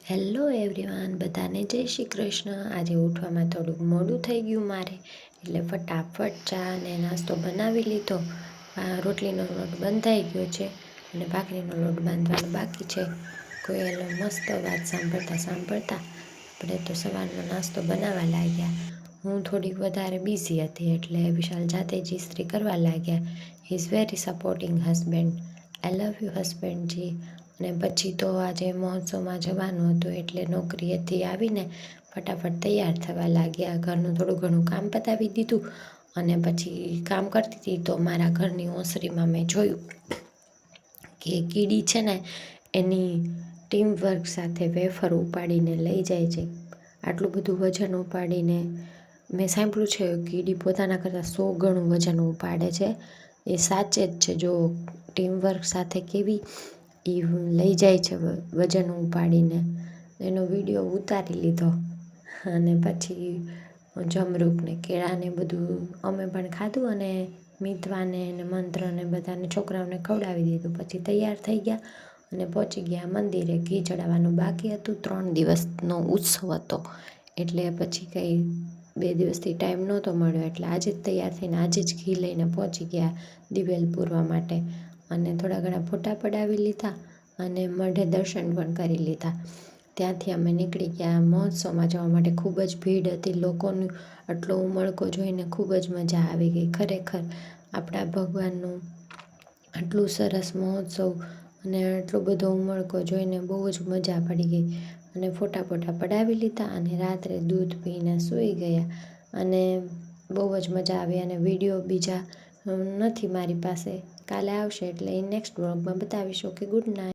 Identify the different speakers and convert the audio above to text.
Speaker 1: Hello everyone, બધાને જય શ્રી કૃષ્ણ. આજે ઉઠવામાં થોડુંક મોડું થઈ ગયું મારે, એટલે ફટાફટ ચા અને નાસ્તો બનાવી લીધો. રોટલીનો લોટ બંધાઈ ગયો છે અને ભાખરીનો લોટ બાંધવાનો બાકી છે. કોયલનો મસ્ત વાત સાંભળતા સાંભળતા આપણે તો સવારનો નાસ્તો બનાવવા લાગ્યા. હું થોડીક વધારે બિઝી હતી એટલે વિશાલ જાતે જ ઇસ્ત્રી કરવા લાગ્યા. He is very supporting husband. I love you હસબેન્ડજી. અને પછી તો આજે મહોત્સવમાં જવાનું હતું એટલે નોકરીએથી આવીને ફટાફટ તૈયાર થવા લાગ્યા. ઘરનું થોડું ઘણું કામ પતાવી દીધું અને પછી કામ કરતી હતી તો મારા ઘરની ઓસરીમાં મેં જોયું કે કીડી છે ને એની ટીમ વર્ક સાથે વેફર ઉપાડીને લઈ જાય છે. આટલું બધું વજન ઉપાડીને મેં સાંભળ્યું છે કીડી પોતાના કરતાં 100 ગણું વજન ઉપાડે છે. એ સાચે જ છે. જો ટીમવર્ક સાથે કેવી એ લઈ જાય છે વજન ઉપાડીને, એનો વિડીયો ઉતારી લીધો. અને પછી જમરૂખને કેળાને બધું અમે પણ ખાધું અને મિતવાને ને મંત્રને બધાને છોકરાઓને ખવડાવી દીધું. પછી તૈયાર થઈ ગયા અને પહોંચી ગયા મંદિરે. ઘી ચડાવવાનું બાકી હતું. 3 દિવસનો ઉત્સવ હતો એટલે પછી કંઈ 2 દિવસથી ટાઈમ નહોતો મળ્યો એટલે આજે જ તૈયાર થઈને આજે જ ઘી લઈને પહોંચી ગયા દિવેલ પૂરવા માટે. અને થોડા ઘણા ફોટા પડાવી લીધા અને મઢે દર્શન પણ કરી લીધા. ત્યાંથી અમે નીકળી ગયા મહોત્સવમાં જવા માટે. ખૂબ જ ભીડ હતી. લોકોનું આટલો ઉમળકો જોઈને ખૂબ જ મજા આવી ગઈ. ખરેખર આપણા ભગવાનનું આટલું સરસ મહોત્સવ અને આટલો બધો ઉમળકો જોઈને બહુ જ મજા પડી ગઈ. અને ફોટા પડાવી લીધા અને રાત્રે દૂધ પીને સૂઈ ગયા. અને બહુ જ મજા આવી. અને વિડીયો બીજા નથી મારી પાસે, કાલે આવશે એટલે એ નેક્સ્ટ વ્લોગમાં બતાવીશ. Okay, good night.